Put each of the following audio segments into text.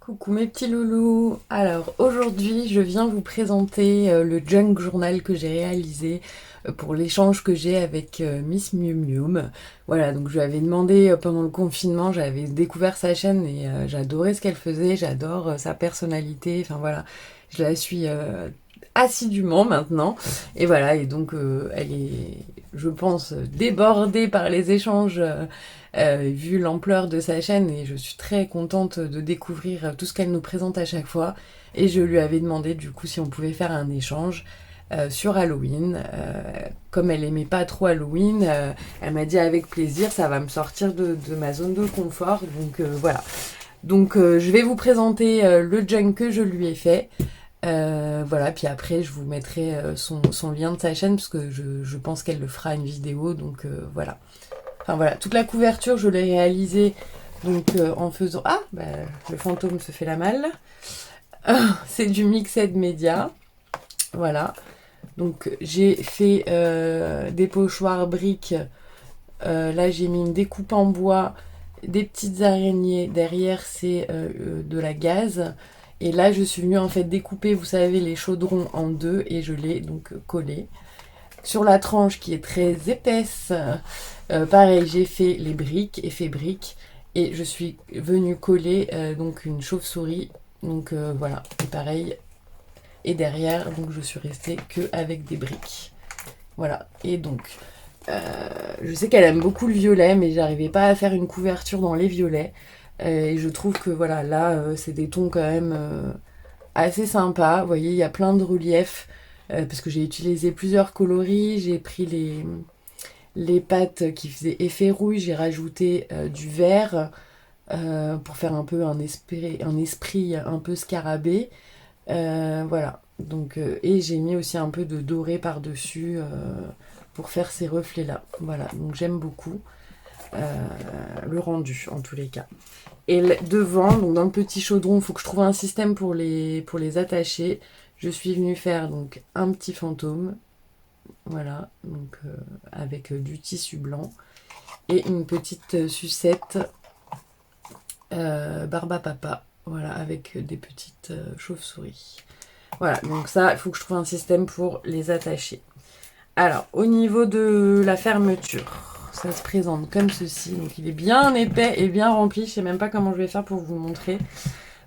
Coucou mes petits loulous. Alors aujourd'hui je viens vous présenter le junk journal que j'ai réalisé pour l'échange que j'ai avec Miss Miu Miu. Voilà, donc je lui avais demandé pendant le confinement, j'avais découvert sa chaîne et j'adorais ce qu'elle faisait, j'adore sa personnalité, enfin voilà, je la suis assidûment maintenant. Et voilà, et donc elle est, je pense, débordée par les échanges vu l'ampleur de sa chaîne, et je suis très contente de découvrir tout ce qu'elle nous présente à chaque fois. Et je lui avais demandé du coup si on pouvait faire un échange sur Halloween. Comme elle aimait pas trop Halloween, elle m'a dit avec plaisir, ça va me sortir de ma zone de confort. Donc voilà. Donc je vais vous présenter le junk que je lui ai fait. Voilà, puis après je vous mettrai son lien de sa chaîne parce que je pense qu'elle le fera une vidéo. Donc voilà. Enfin voilà, toute la couverture, je l'ai réalisée donc en faisant... Ah, bah, le fantôme se fait la malle. C'est du Mixed Media. Voilà. Donc j'ai fait des pochoirs briques. Là j'ai mis une découpe en bois, des petites araignées. Derrière c'est de la gaze. Et là je suis venue en fait découper, vous savez, les chaudrons en deux et je l'ai donc collé. Sur la tranche qui est très épaisse, pareil, j'ai fait les briques, effet briques, et je suis venue coller donc une chauve-souris. Donc voilà, et pareil. Et derrière, donc je suis restée que avec des briques. Voilà, et donc je sais qu'elle aime beaucoup le violet, mais j'arrivais pas à faire une couverture dans les violets. Et je trouve que voilà, là, c'est des tons quand même assez sympas. Vous voyez, il y a plein de reliefs. Parce que j'ai utilisé plusieurs coloris, j'ai pris les pâtes qui faisaient effet rouille, j'ai rajouté du vert pour faire un peu un esprit un peu scarabée. Voilà. Donc, et j'ai mis aussi un peu de doré par-dessus pour faire ces reflets-là. Voilà, donc j'aime beaucoup le rendu en tous les cas. Et devant, donc dans le petit chaudron, il faut que je trouve un système pour les attacher. Je suis venue faire donc un petit fantôme, voilà, donc avec du tissu blanc et une petite sucette Barbapapa, voilà, avec des petites chauves-souris. Voilà, donc ça, il faut que je trouve un système pour les attacher. Alors, au niveau de la fermeture, ça se présente comme ceci. Donc, il est bien épais et bien rempli. Je sais même pas comment je vais faire pour vous montrer.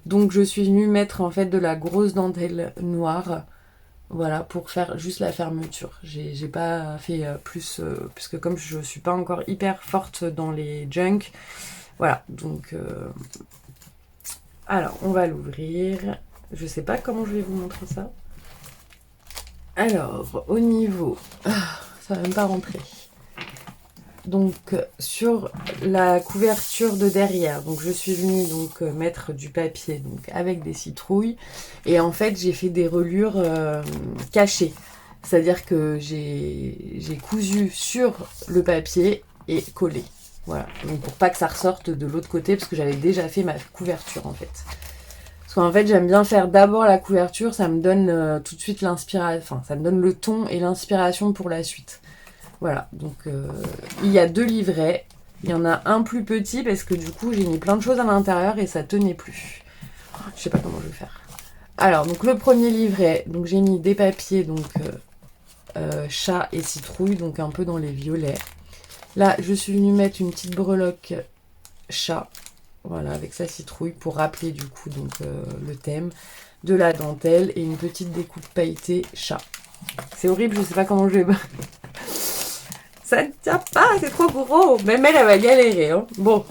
Donc, je suis venue mettre en fait de la grosse dentelle noire. Voilà, pour faire juste la fermeture. J'ai pas fait plus, puisque comme je suis pas encore hyper forte dans les junk, voilà, donc... alors, on va l'ouvrir. Je sais pas comment je vais vous montrer ça. Alors, au niveau... Ah, ça va même pas rentrer. Donc, sur la couverture de derrière, donc je suis venue donc mettre du papier donc avec des citrouilles. Et en fait, j'ai fait des reliures cachées. C'est-à-dire que j'ai cousu sur le papier et collé. Voilà, donc pour pas que ça ressorte de l'autre côté, parce que j'avais déjà fait ma couverture en fait. Parce qu'en fait, j'aime bien faire d'abord la couverture, ça me donne tout de suite l'inspiration, enfin, ça me donne le ton et l'inspiration pour la suite. Voilà, donc il y a 2 livrets. Il y en a un plus petit parce que du coup, j'ai mis plein de choses à l'intérieur et ça tenait plus. Je sais pas comment je vais faire. Alors, donc le premier livret, donc j'ai mis des papiers, donc chat et citrouille, donc un peu dans les violets. Là, je suis venue mettre une petite breloque chat, voilà, avec sa citrouille pour rappeler du coup donc le thème, de la dentelle et une petite découpe pailletée chat. C'est horrible, je sais pas comment je vais... Ça ne tient pas, c'est trop gros. Même elle va galérer. Hein. Bon,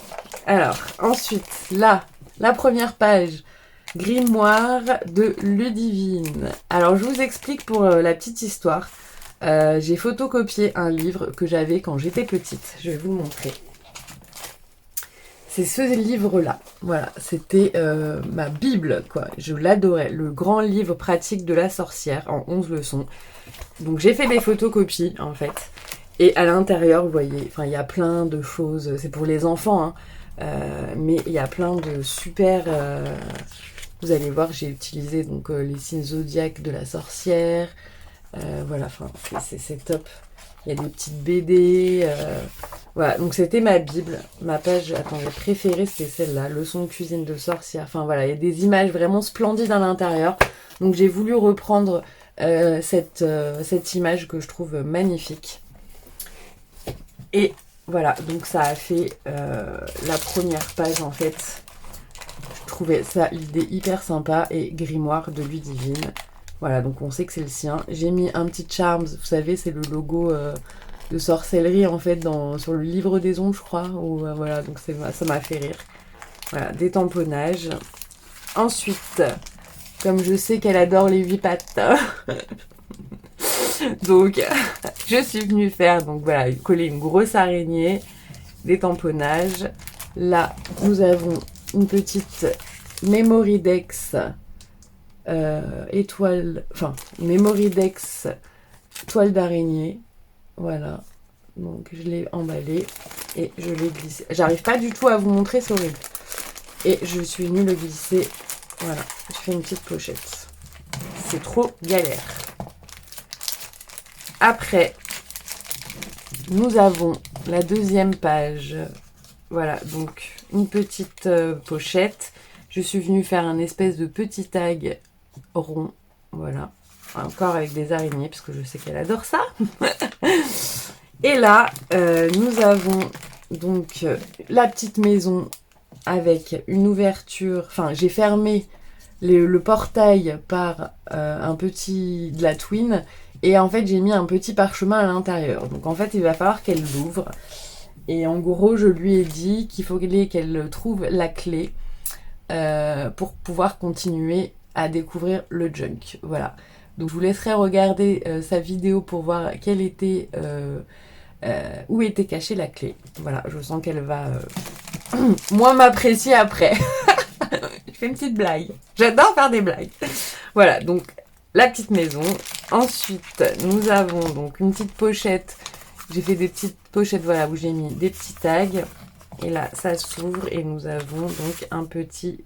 alors, ensuite, là, la première page, grimoire de Ludivine. Alors, je vous explique pour la petite histoire. J'ai photocopié un livre que j'avais quand j'étais petite. Je vais vous le montrer. C'est ce livre-là. Voilà, c'était ma Bible, quoi. Je l'adorais. Le grand livre pratique de la sorcière en 11 leçons. Donc, j'ai fait des photocopies, en fait. Et à l'intérieur, vous voyez, enfin, il y a plein de choses. C'est pour les enfants, hein. Mais il y a plein de super... vous allez voir, j'ai utilisé donc les signes zodiaques de la sorcière. Voilà, enfin, c'est top. Il y a des petites BD. Voilà, donc c'était ma Bible. Ma page, attendez, préférée, c'était celle-là. Leçon de cuisine de sorcière. Enfin voilà, il y a des images vraiment splendides à l'intérieur. Donc j'ai voulu reprendre cette image que je trouve magnifique. Et voilà, donc ça a fait la première page en fait. Je trouvais ça l'idée hyper sympa. Et grimoire de Ludivine. Voilà, donc on sait que c'est le sien. J'ai mis un petit Charms, vous savez, c'est le logo de sorcellerie en fait sur le livre des ombres, je crois. Ou, voilà, donc ça m'a fait rire. Voilà, des tamponnages. Ensuite, comme je sais qu'elle adore les 8 pattes, donc je suis venue faire, donc voilà, coller une grosse araignée, des tamponnages. Là, nous avons une petite Memory Dex Memory Dex toile d'araignée. Voilà. Donc je l'ai emballé et je l'ai glissé. J'arrive pas du tout à vous montrer, c'est horrible. Et je suis venue le glisser. Voilà. Je fais une petite pochette. C'est trop galère. Après, nous avons la deuxième page. Voilà, donc une petite pochette. Je suis venue faire un espèce de petit tag rond. Voilà. Encore avec des araignées, parce que je sais qu'elle adore ça. Et là, nous avons donc la petite maison avec une ouverture. Enfin, j'ai fermé le portail par de la twin. Et en fait, j'ai mis un petit parchemin à l'intérieur. Donc en fait, il va falloir qu'elle l'ouvre. Et en gros, je lui ai dit qu'il faut qu'elle trouve la clé pour pouvoir continuer à découvrir le junk. Voilà. Donc je vous laisserai regarder sa vidéo pour voir où était cachée la clé. Voilà, je sens qu'elle va moins m'apprécier après. Je fais une petite blague. J'adore faire des blagues. Voilà, donc la petite maison. Ensuite, nous avons donc une petite pochette. J'ai fait des petites pochettes, voilà, où j'ai mis des petits tags. Et là, ça s'ouvre et nous avons donc un petit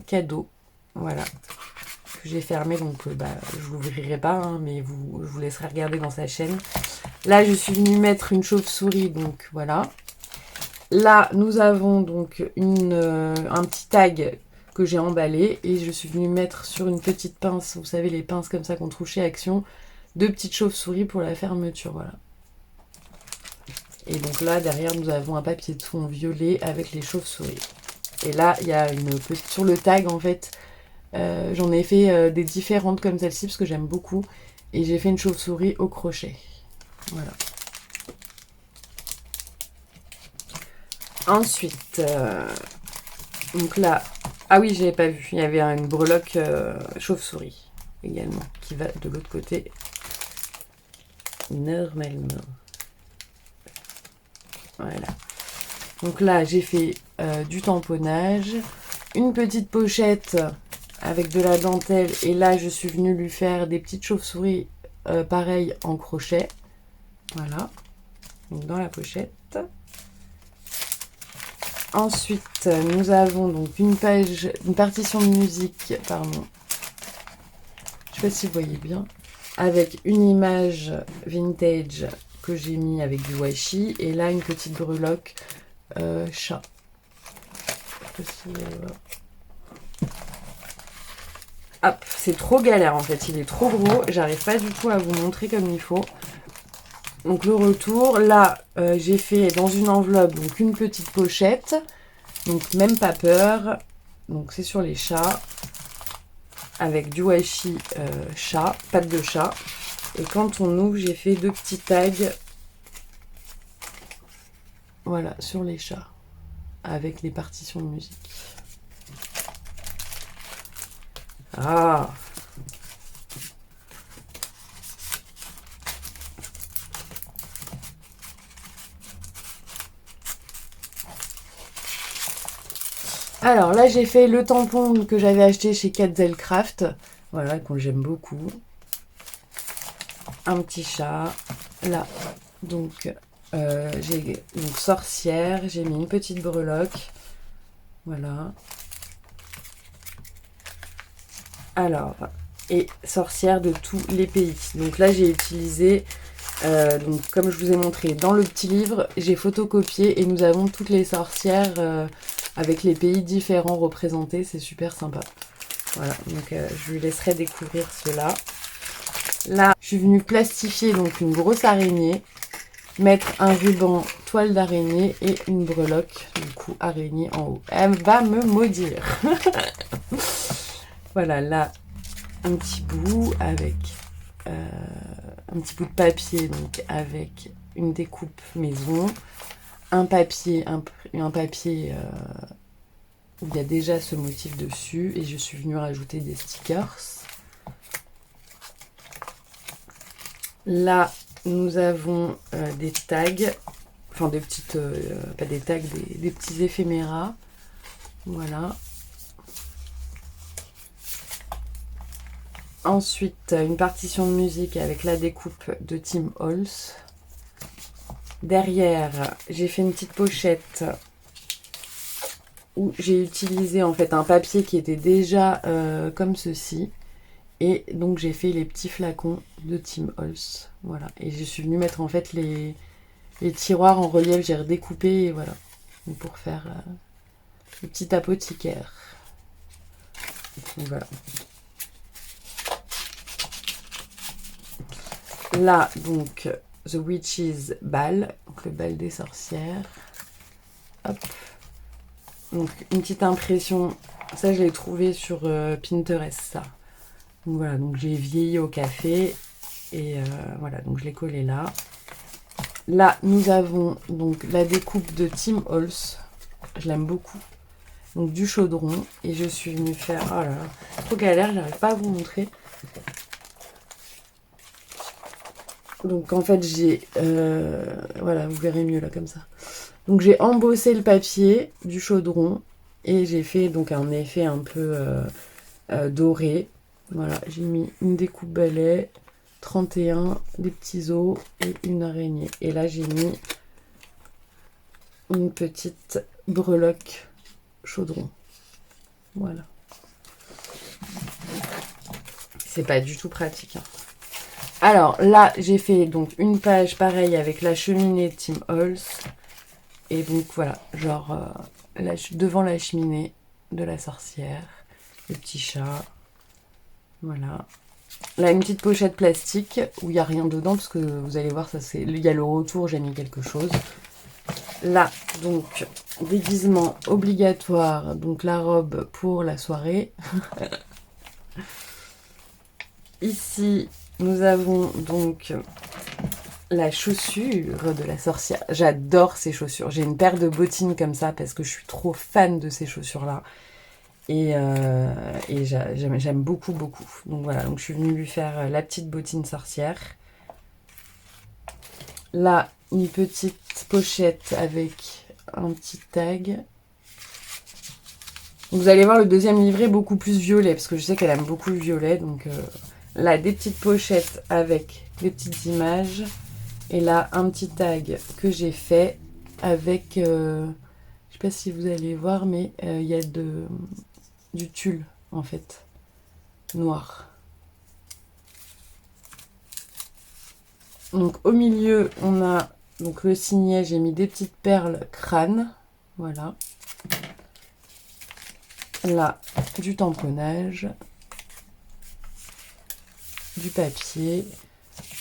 cadeau. Voilà. Que j'ai fermé, donc je l'ouvrirai pas, hein, mais je vous laisserai regarder dans sa chaîne. Là, je suis venue mettre une chauve-souris, donc voilà. Là, nous avons donc un petit tag que j'ai emballé et je suis venue mettre sur une petite pince, vous savez, les pinces comme ça qu'on trouve chez Action, deux petites chauves-souris pour la fermeture, voilà. Et donc là, derrière, nous avons un papier de fond violet avec les chauves-souris. Et là, il y a sur le tag, en fait, j'en ai fait des différentes comme celle-ci parce que j'aime beaucoup. Et j'ai fait une chauve-souris au crochet. Voilà. Ensuite, donc là, ah oui, j'avais pas vu. Il y avait une breloque chauve-souris également qui va de l'autre côté. Normalement. Voilà. Donc là, j'ai fait du tamponnage, une petite pochette avec de la dentelle. Et là, je suis venue lui faire des petites chauves-souris, pareil, en crochet. Voilà. Donc dans la pochette. Ensuite, nous avons donc une partition de musique, pardon. Je sais pas si vous voyez bien. Avec une image vintage que j'ai mis avec du washi. Et là, une petite breloque chat. Hop, c'est trop galère en fait, il est trop gros, j'arrive pas du tout à vous montrer comme il faut. Donc le retour, là j'ai fait dans une enveloppe donc une petite pochette, donc même pas peur, donc c'est sur les chats, avec du washi chat, patte de chat. Et quand on ouvre, j'ai fait deux petits tags, voilà, sur les chats, avec les partitions de musique. Ah! Alors là, j'ai fait le tampon que j'avais acheté chez Katzelcraft. Voilà, que j'aime beaucoup. Un petit chat. Là, donc, j'ai une sorcière. J'ai mis une petite breloque. Voilà. Alors, et sorcière de tous les pays. Donc là, j'ai utilisé Donc comme je vous ai montré dans le petit livre, j'ai photocopié et nous avons toutes les sorcières avec les pays différents représentés, c'est super sympa. Voilà, donc je lui laisserai découvrir cela. Là, je suis venue plastifier donc une grosse araignée, mettre un ruban toile d'araignée et une breloque, du coup araignée en haut. Elle va me maudire. Voilà, là, un petit bout avec un petit bout de papier, donc avec une découpe maison, un papier où il y a déjà ce motif dessus, et je suis venue rajouter des stickers. Là, nous avons des tags, enfin des petites, pas des tags, des petits éphéméras. Voilà. Ensuite, une partition de musique avec la découpe de Tim Holtz. Derrière, j'ai fait une petite pochette où j'ai utilisé en fait un papier qui était déjà comme ceci. Et donc j'ai fait les petits flacons de Tim Holtz. Voilà. Et je suis venue mettre en fait les tiroirs en relief. J'ai redécoupé et voilà. Donc, pour faire le petit apothicaire. Donc, voilà. Là, donc, The Witch's Ball, donc le bal des sorcières. Hop. Donc, une petite impression. Ça, je l'ai trouvé sur Pinterest, ça. Donc, voilà, donc j'ai vieilli au café. Et voilà, donc je l'ai collé là. Là, nous avons donc la découpe de Tim Holtz. Je l'aime beaucoup. Donc, du chaudron. Et je suis venue faire... Oh là là, trop galère, j'arrive pas à vous montrer. Donc en fait j'ai, voilà, vous verrez mieux là comme ça. Donc j'ai embossé le papier du chaudron et j'ai fait donc un effet un peu doré. Voilà, j'ai mis une découpe balai, 31, des petits os et une araignée. Et là j'ai mis une petite breloque chaudron. Voilà. C'est pas du tout pratique, hein. Alors là, j'ai fait donc une page pareille avec la cheminée de Tim Holtz. Et donc voilà, genre devant la cheminée de la sorcière, le petit chat. Voilà. Là, une petite pochette plastique où il n'y a rien dedans parce que vous allez voir, ça c'est, il y a le retour, j'ai mis quelque chose. Là, donc, déguisement obligatoire, donc la robe pour la soirée. Ici, nous avons donc la chaussure de la sorcière. J'adore ces chaussures. J'ai une paire de bottines comme ça parce que je suis trop fan de ces chaussures-là. Et j'aime beaucoup, beaucoup. Donc voilà, donc je suis venue lui faire la petite bottine sorcière. Là, une petite pochette avec un petit tag. Vous allez voir le deuxième livret beaucoup plus violet parce que je sais qu'elle aime beaucoup le violet. Donc là, des petites pochettes avec des petites images. Et là, un petit tag que j'ai fait avec, je sais pas si vous allez voir, mais il y a du tulle, en fait, noir. Donc au milieu, on a donc le signet, j'ai mis des petites perles crâne, voilà. Là, du tamponnage, du papier.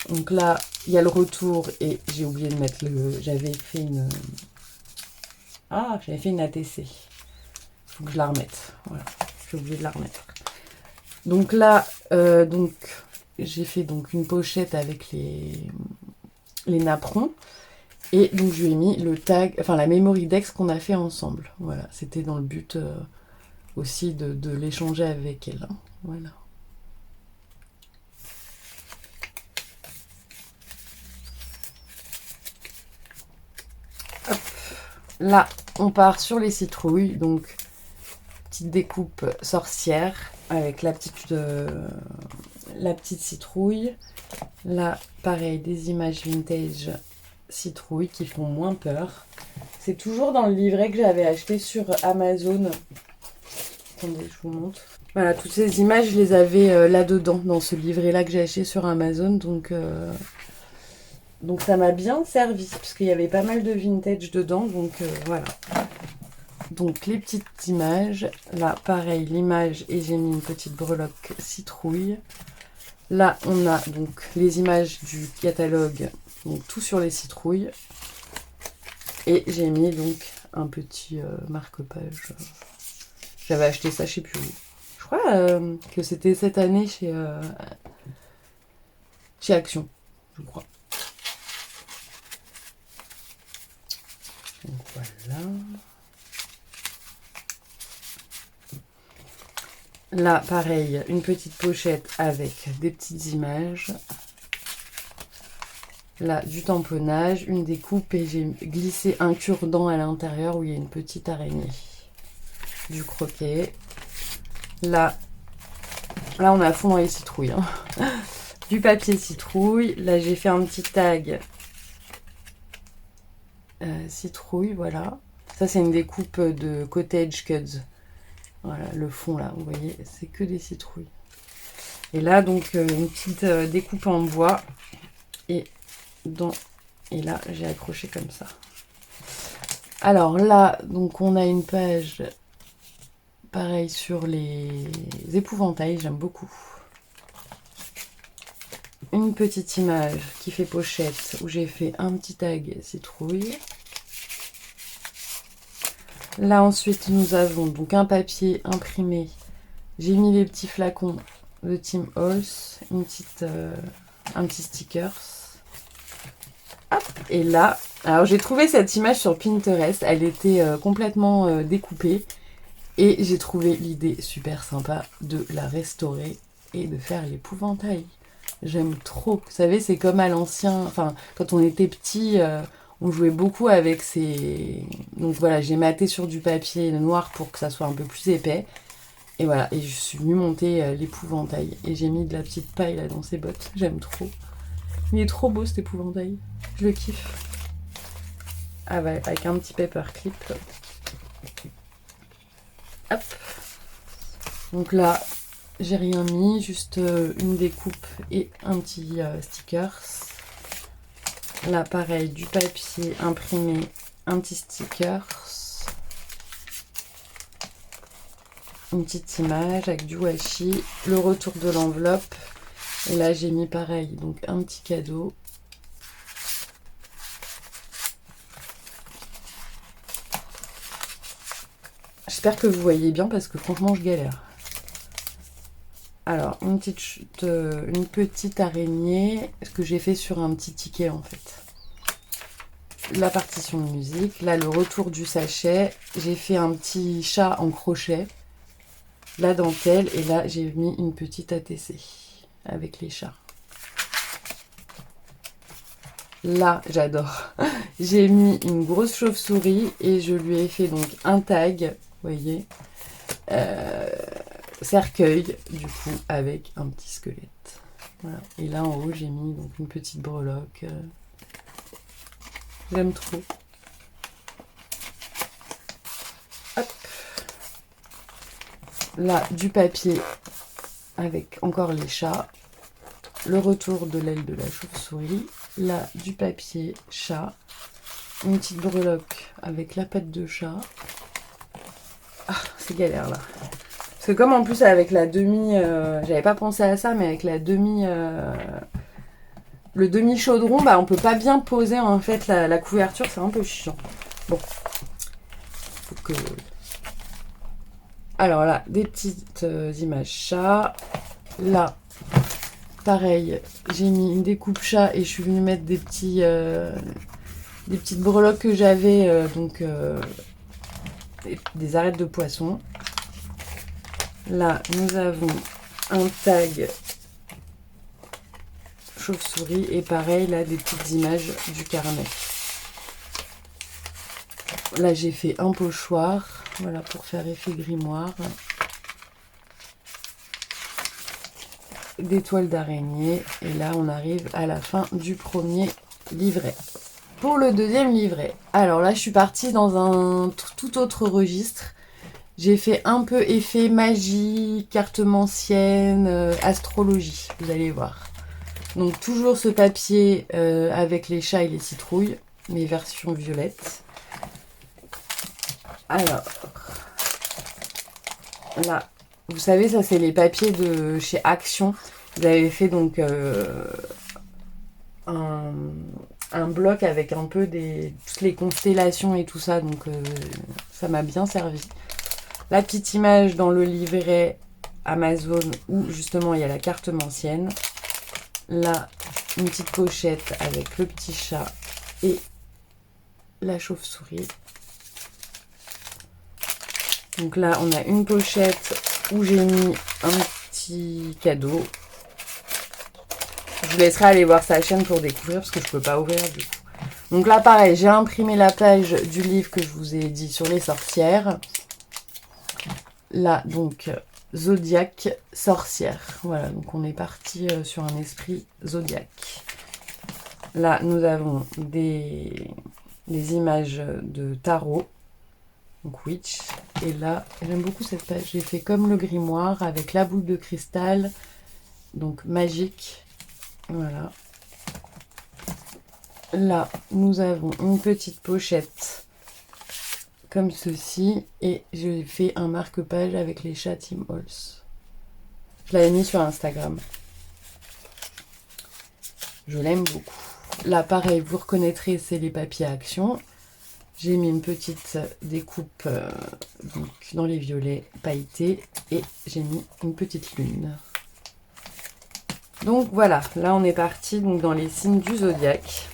Donc là, il y a le retour et j'ai oublié de mettre j'avais fait une... Ah, j'avais fait une ATC. Faut que je la remette. Voilà, j'ai oublié de la remettre. Donc là, j'ai fait donc une pochette avec les napperons. Et donc je lui ai mis le tag, enfin la memory dex qu'on a fait ensemble. Voilà, c'était dans le but aussi de l'échanger avec elle. Hein. Voilà. Hop. Là, on part sur les citrouilles. Donc, petite découpe sorcière avec la petite citrouille. Là, pareil, des images vintage citrouilles qui font moins peur. C'est toujours dans le livret que j'avais acheté sur Amazon. Attendez, je vous montre. Voilà, toutes ces images, je les avais là-dedans, dans ce livret-là que j'ai acheté sur Amazon. Donc, Donc ça m'a bien servi, parce qu'il y avait pas mal de vintage dedans, donc voilà. Donc les petites images, là pareil, l'image, et j'ai mis une petite breloque citrouille. Là on a donc les images du catalogue, donc tout sur les citrouilles. Et j'ai mis donc un petit marque-page. J'avais acheté ça, je sais plus où. Je crois que c'était cette année chez Action, je crois. Donc voilà. Là, pareil, une petite pochette avec des petites images. Là, du tamponnage, une découpe et j'ai glissé un cure-dent à l'intérieur où il y a une petite araignée. Du croquet. Là, on est à fond dans les citrouilles. Hein. Du papier citrouille. Là, j'ai fait un petit tag citrouille, voilà. Ça, c'est une découpe de Cottage Cuds. Voilà, le fond là, vous voyez, c'est que des citrouilles. Et là, donc, une petite découpe en bois. Et là, j'ai accroché comme ça. Alors là, donc, on a une page, pareil, sur les épouvantails, j'aime beaucoup. Une petite image qui fait pochette, où j'ai fait un petit tag citrouille. Là, ensuite, nous avons donc un papier imprimé. J'ai mis les petits flacons de Tim Holtz, un petit sticker. Hop, et là, alors j'ai trouvé cette image sur Pinterest. Elle était complètement découpée. Et j'ai trouvé l'idée super sympa de la restaurer et de faire l'épouvantail. J'aime trop. Vous savez, c'est comme à l'ancien... Enfin, quand on était petit... on jouait beaucoup avec ces... Donc voilà, j'ai maté sur du papier noir pour que ça soit un peu plus épais. Et voilà, et je suis venue monter l'épouvantail. Et j'ai mis de la petite paille là dans ses bottes. J'aime trop. Il est trop beau cet épouvantail. Je le kiffe. Ah ouais, avec un petit paperclip. Hop. Donc là, j'ai rien mis. Juste une découpe et un petit stickers. Là, pareil, du papier imprimé, un petit sticker, une petite image avec du washi, le retour de l'enveloppe. Et là, j'ai mis pareil, donc un petit cadeau. J'espère que vous voyez bien parce que franchement, je galère. Alors, une petite araignée, ce que j'ai fait sur un petit ticket en fait. La partition de musique, là le retour du sachet, j'ai fait un petit chat en crochet, la dentelle, et là j'ai mis une petite ATC avec les chats. Là, j'adore, j'ai mis une grosse chauve-souris et je lui ai fait donc un tag, vous voyez, cercueil, du coup, avec un petit squelette. Voilà. Et là en haut, j'ai mis donc une petite breloque. J'aime trop. Hop. Là, du papier avec encore les chats. Le retour de l'aile de la chauve-souris. Là, du papier chat. Une petite breloque avec la patte de chat. Ah, c'est galère là. Parce que comme en plus avec la demi... j'avais pas pensé à ça, mais avec la demi... le demi-chaudron, bah on peut pas bien poser en fait la couverture, c'est un peu chiant. Bon. Faut que... Alors là, des petites images chat. Là, pareil, j'ai mis une découpe chat et je suis venue mettre des petites breloques que j'avais, donc des arêtes de poisson. Là, nous avons un tag chauve-souris et pareil, là, des petites images du carnet. Là, j'ai fait un pochoir, voilà, pour faire effet grimoire. Des toiles d'araignée. Et là, on arrive à la fin du premier livret. Pour le deuxième livret, alors là, je suis partie dans un tout autre registre. J'ai fait un peu effet magie, cartomancienne, astrologie, vous allez voir. Donc toujours ce papier avec les chats et les citrouilles, mais version violette. Alors, là, vous savez, ça c'est les papiers de chez Action. Vous avez fait donc un bloc avec un peu toutes les constellations et tout ça, donc ça m'a bien servi. La petite image dans le livret Amazon où justement il y a la carte mancienne. Là, une petite pochette avec le petit chat et la chauve-souris. Donc là, on a une pochette où j'ai mis un petit cadeau. Je vous laisserai aller voir sa chaîne pour découvrir parce que je ne peux pas ouvrir du coup. Donc là, pareil, j'ai imprimé la page du livre que je vous ai dit sur les sorcières. Là, donc, Zodiac, sorcière. Voilà, donc on est parti sur un esprit Zodiac. Là, nous avons des images de tarot. Donc Witch. Et là, j'aime beaucoup cette page. J'ai fait comme le grimoire avec la boule de cristal. Donc magique. Voilà. Là, nous avons une petite pochette comme ceci. Et j'ai fait un marque-page avec les chats Tim Holtz. Je l'avais mis sur Instagram. Je l'aime beaucoup. Là, pareil, vous reconnaîtrez, c'est les papiers Action. J'ai mis une petite découpe donc dans les violets pailletés et j'ai mis une petite lune. Donc voilà, là on est parti donc dans les signes du zodiaque.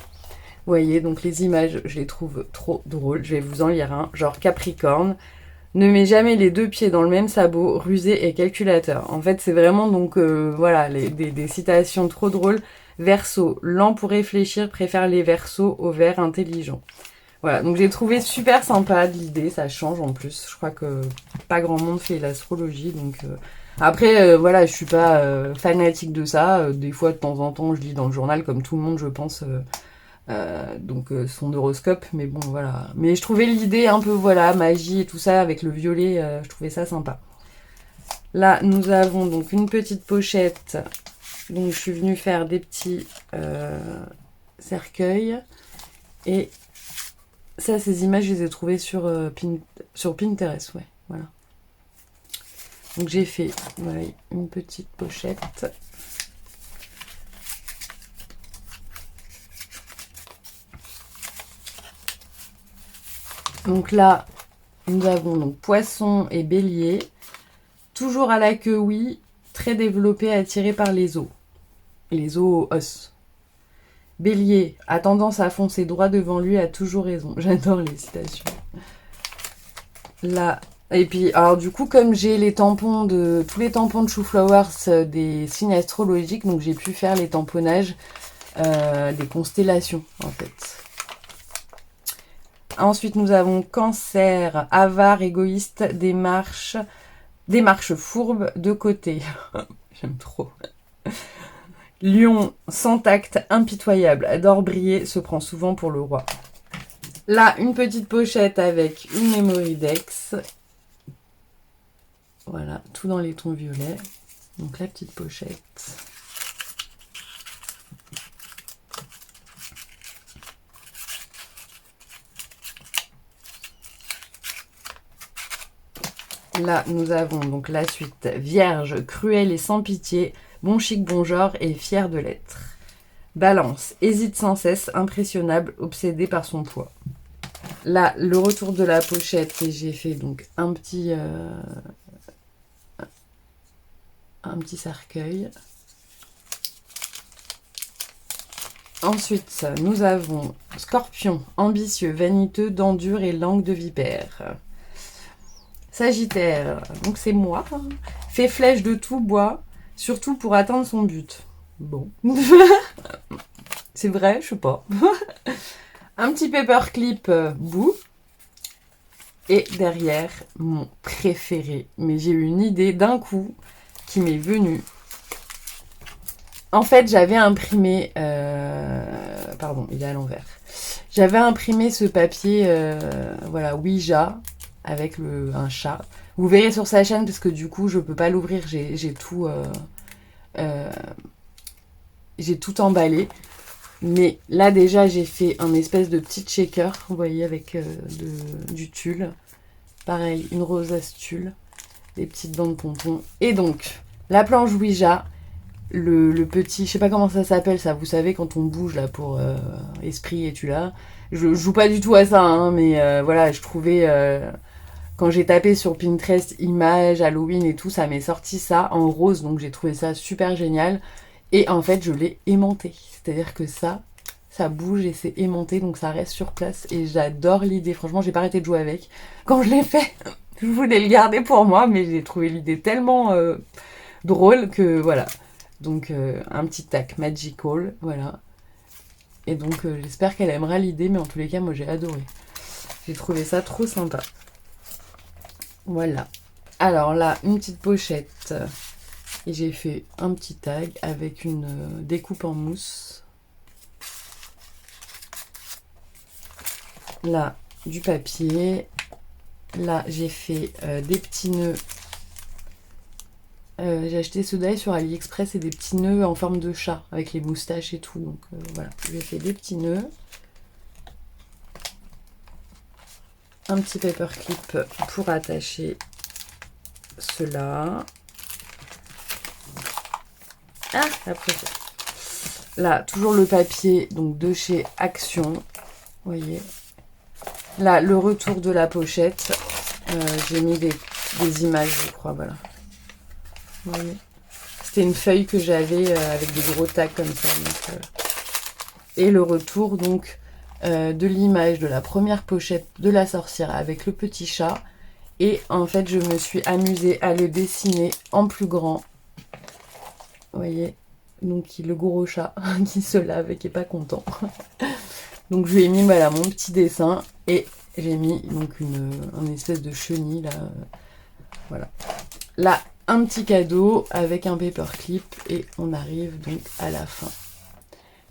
Vous voyez, donc les images, je les trouve trop drôles. Je vais vous en lire un, genre Capricorne. Ne mets jamais les deux pieds dans le même sabot, rusé et calculateur. En fait, c'est vraiment donc voilà des citations trop drôles. Verseau, lent pour réfléchir, préfère les verseaux aux vers intelligents. Voilà, donc j'ai trouvé super sympa l'idée, ça change en plus. Je crois que pas grand monde fait l'astrologie, donc après voilà, je suis pas fanatique de ça. Des fois de temps en temps, je lis dans le journal comme tout le monde, je pense, donc son horoscope, mais bon voilà. Mais je trouvais l'idée un peu voilà magie et tout ça avec le violet, je trouvais ça sympa. Là, nous avons donc une petite pochette. Donc je suis venue faire des petits cercueils et ça, ces images, je les ai trouvées sur Pinterest, ouais, voilà. Donc j'ai fait voilà, une petite pochette. Donc là, nous avons donc poisson et bélier. Toujours à la queue, oui, très développé, attiré par les os. Les os. Bélier a tendance à foncer droit devant lui, a toujours raison. J'adore les citations. Là, et puis, alors du coup, comme j'ai tous les tampons de Chou-Flowers des signes astrologiques, donc j'ai pu faire les tamponnages des constellations, en fait. Ensuite, nous avons Cancer, avare, égoïste, démarche fourbe de côté. J'aime trop. Lion, sans tact, impitoyable, adore briller, se prend souvent pour le roi. Là, une petite pochette avec une memory dex. Voilà, tout dans les tons violets. Donc la petite pochette. Là, nous avons donc la suite. Vierge, cruelle et sans pitié, bon chic, bon genre et fier de l'être. Balance, hésite sans cesse, impressionnable, obsédé par son poids. Là, le retour de la pochette et j'ai fait donc un petit cercueil. Ensuite, nous avons Scorpion, ambitieux, vaniteux, dent dure et langue de vipère. Sagittaire, donc c'est moi, fait flèche de tout bois, surtout pour atteindre son but. Bon. C'est vrai, je sais pas. Un petit paperclip bout. Et derrière, mon préféré. Mais j'ai eu une idée d'un coup qui m'est venue. En fait, j'avais imprimé... Pardon, il est à l'envers. J'avais imprimé ce papier, voilà, Ouija, avec un chat. Vous verrez sur sa chaîne, parce que du coup, je peux pas l'ouvrir. J'ai tout... j'ai tout emballé. Mais là déjà j'ai fait un espèce de petit shaker, vous voyez, avec du tulle. Pareil, une rosace tulle, des petites bandes pompons. Et donc, la planche Ouija, le petit, je sais pas comment ça s'appelle ça, vous savez quand on bouge là pour esprit et tu là. Je joue pas du tout à ça, hein, mais voilà, je trouvais... quand j'ai tapé sur Pinterest images, Halloween et tout, ça m'est sorti ça en rose, donc j'ai trouvé ça super génial. Et en fait, je l'ai aimanté. C'est-à-dire que ça bouge et c'est aimanté, donc ça reste sur place. Et j'adore l'idée. Franchement, j'ai pas arrêté de jouer avec. Quand je l'ai fait, je voulais le garder pour moi, mais j'ai trouvé l'idée tellement drôle que voilà. Donc un petit tac magical, voilà. Et donc j'espère qu'elle aimera l'idée, mais en tous les cas, moi j'ai adoré. J'ai trouvé ça trop sympa. Voilà. Alors là, une petite pochette. Et j'ai fait un petit tag avec une découpe en mousse. Là, du papier. Là, j'ai fait des petits nœuds. J'ai acheté ce die sur AliExpress et des petits nœuds en forme de chat avec les moustaches et tout. Donc voilà, j'ai fait des petits nœuds. Un petit paperclip pour attacher cela. Ah, après ça. Là, toujours le papier donc de chez Action. Vous voyez. Là, le retour de la pochette. J'ai mis des images, je crois, voilà. Vous voyez. C'était une feuille que j'avais avec des gros tags comme ça. Donc, et le retour, donc, de l'image de la première pochette de la sorcière avec le petit chat. Et en fait, je me suis amusée à le dessiner en plus grand. Vous voyez, donc le gros chat qui se lave et qui est pas content. Donc je lui ai mis voilà, mon petit dessin et j'ai mis donc un espèce de chenille là. Voilà. Là, un petit cadeau avec un paperclip et on arrive donc à la fin.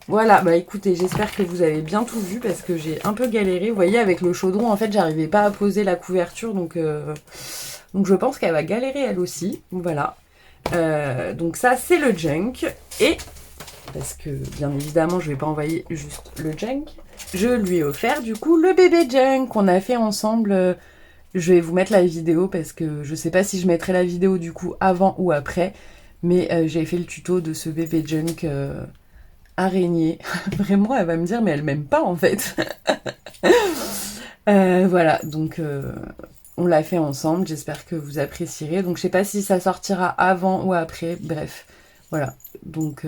Voilà, bah écoutez, j'espère que vous avez bien tout vu parce que j'ai un peu galéré. Vous voyez, avec le chaudron, en fait, j'arrivais pas à poser la couverture, donc je pense qu'elle va galérer elle aussi. Voilà. Donc ça, c'est le junk. Et, parce que bien évidemment, je vais pas envoyer juste le junk, je lui ai offert du coup le bébé junk qu'on a fait ensemble. Je vais vous mettre la vidéo parce que je sais pas si je mettrai la vidéo du coup avant ou après. Mais j'ai fait le tuto de ce bébé junk araignée. Vraiment, elle va me dire, mais elle m'aime pas en fait. Voilà, donc on l'a fait ensemble. J'espère que vous apprécierez. Donc je sais pas si ça sortira avant ou après. Bref, voilà. Donc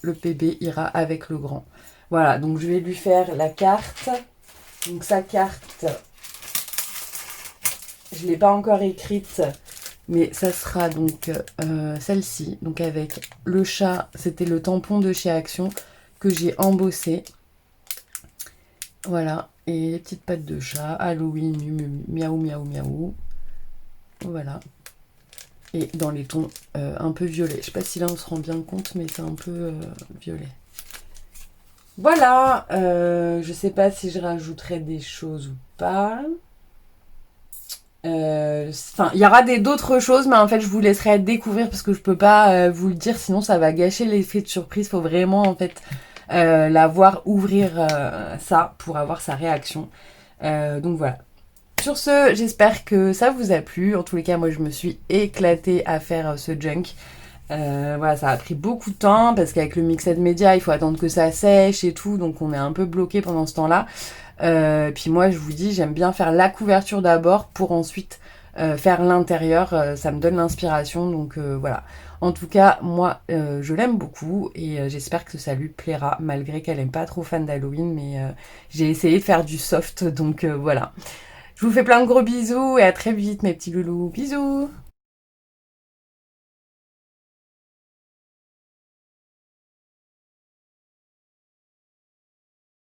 le bébé ira avec le grand. Voilà, donc je vais lui faire la carte. Donc sa carte, je l'ai pas encore écrite, mais ça sera donc celle-ci. Donc avec le chat, c'était le tampon de chez Action que j'ai embossé. Voilà, et les petites pattes de chat, Halloween, miaou, miaou, miaou. Voilà. Et dans les tons un peu violets. Je sais pas si là on se rend bien compte, mais c'est un peu violet. Voilà, je sais pas si je rajouterai des choses ou pas. Enfin, il y aura d'autres choses, mais en fait, je vous laisserai découvrir parce que je peux pas vous le dire, sinon ça va gâcher l'effet de surprise. Faut vraiment en fait la voir ouvrir ça pour avoir sa réaction. Donc voilà. Sur ce, j'espère que ça vous a plu. En tous les cas, moi, je me suis éclatée à faire ce junk. Voilà, ça a pris beaucoup de temps parce qu'avec le Mixed Media, il faut attendre que ça sèche et tout, donc on est un peu bloqué pendant ce temps-là. Puis moi, je vous dis, j'aime bien faire la couverture d'abord pour ensuite faire l'intérieur. Ça me donne l'inspiration, donc voilà. En tout cas, moi, je l'aime beaucoup et j'espère que ça lui plaira, malgré qu'elle n'est pas trop fan d'Halloween, mais j'ai essayé de faire du soft, donc voilà. Je vous fais plein de gros bisous et à très vite, mes petits loulous. Bisous!